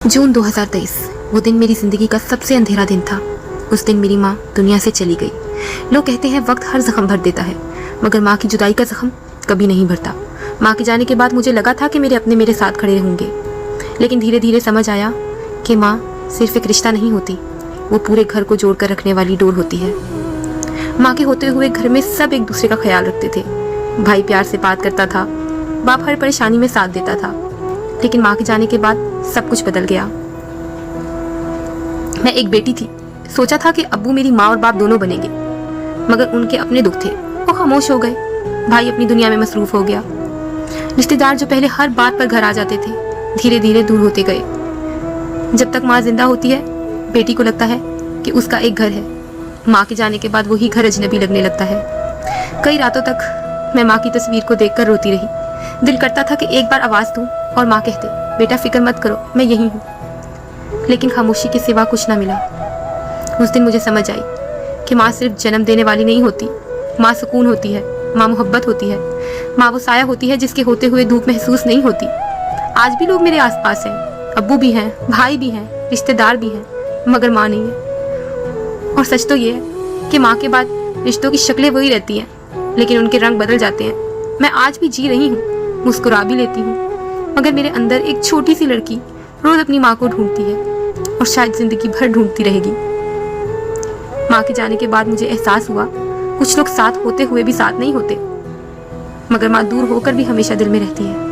जून 2023 वो दिन मेरी जिंदगी का सबसे अंधेरा दिन था। उस दिन मेरी माँ दुनिया से चली गई। लोग कहते हैं वक्त हर जख्म भर देता है, मगर माँ की जुदाई का जख्म कभी नहीं भरता। माँ के जाने के बाद मुझे लगा था कि मेरे अपने मेरे साथ खड़े होंगे, लेकिन धीरे धीरे समझ आया कि माँ सिर्फ एक रिश्ता नहीं होती, वो पूरे घर को जोड़ कर रखने वाली डोर होती है। माँ के होते हुए घर में सब एक दूसरे का ख्याल रखते थे। भाई प्यार से बात करता था, बाप हर परेशानी में साथ देता था। लेकिन माँ के जाने के बाद सब कुछ बदल गया। मैं एक बेटी थी, सोचा था कि अब्बू मेरी माँ और बाप दोनों बनेंगे, मगर उनके अपने दुख थे, वो खामोश हो गए। भाई अपनी दुनिया में मसरूफ हो गया। रिश्तेदार जो पहले हर बात पर घर आ जाते थे, धीरे धीरे दूर होते गए। जब तक माँ जिंदा होती है, बेटी को लगता है कि उसका एक घर है। माँ के जाने के बाद वही घर अजनबी लगने लगता है। कई रातों तक मैं माँ की तस्वीर को देखकर रोती रही। दिल करता था कि एक बार आवाज दूं और माँ कहते, बेटा फिक्र मत करो, मैं यही हूँ। लेकिन खामोशी के सिवा कुछ ना मिला। उस दिन मुझे समझ आई कि माँ सिर्फ जन्म देने वाली नहीं होती, माँ सुकून होती है, माँ मोहब्बत होती है, माँ वो साया होती है जिसके होते हुए धूप महसूस नहीं होती। आज भी लोग मेरे आसपास हैं, अब्बू भी हैं, भाई भी हैं, रिश्तेदार भी हैं, मगर माँ नहीं है। और सच तो ये है कि माँ के बाद रिश्तों की शक्लें वही रहती हैं, लेकिन उनके रंग बदल जाते हैं। मैं आज भी जी रही हूँ, मुस्कुरा भी लेती हूँ, मगर मेरे अंदर एक छोटी सी लड़की रोज अपनी माँ को ढूंढती है और शायद जिंदगी भर ढूंढती रहेगी। माँ के जाने के बाद मुझे एहसास हुआ, कुछ लोग साथ होते हुए भी साथ नहीं होते, मगर माँ दूर होकर भी हमेशा दिल में रहती है।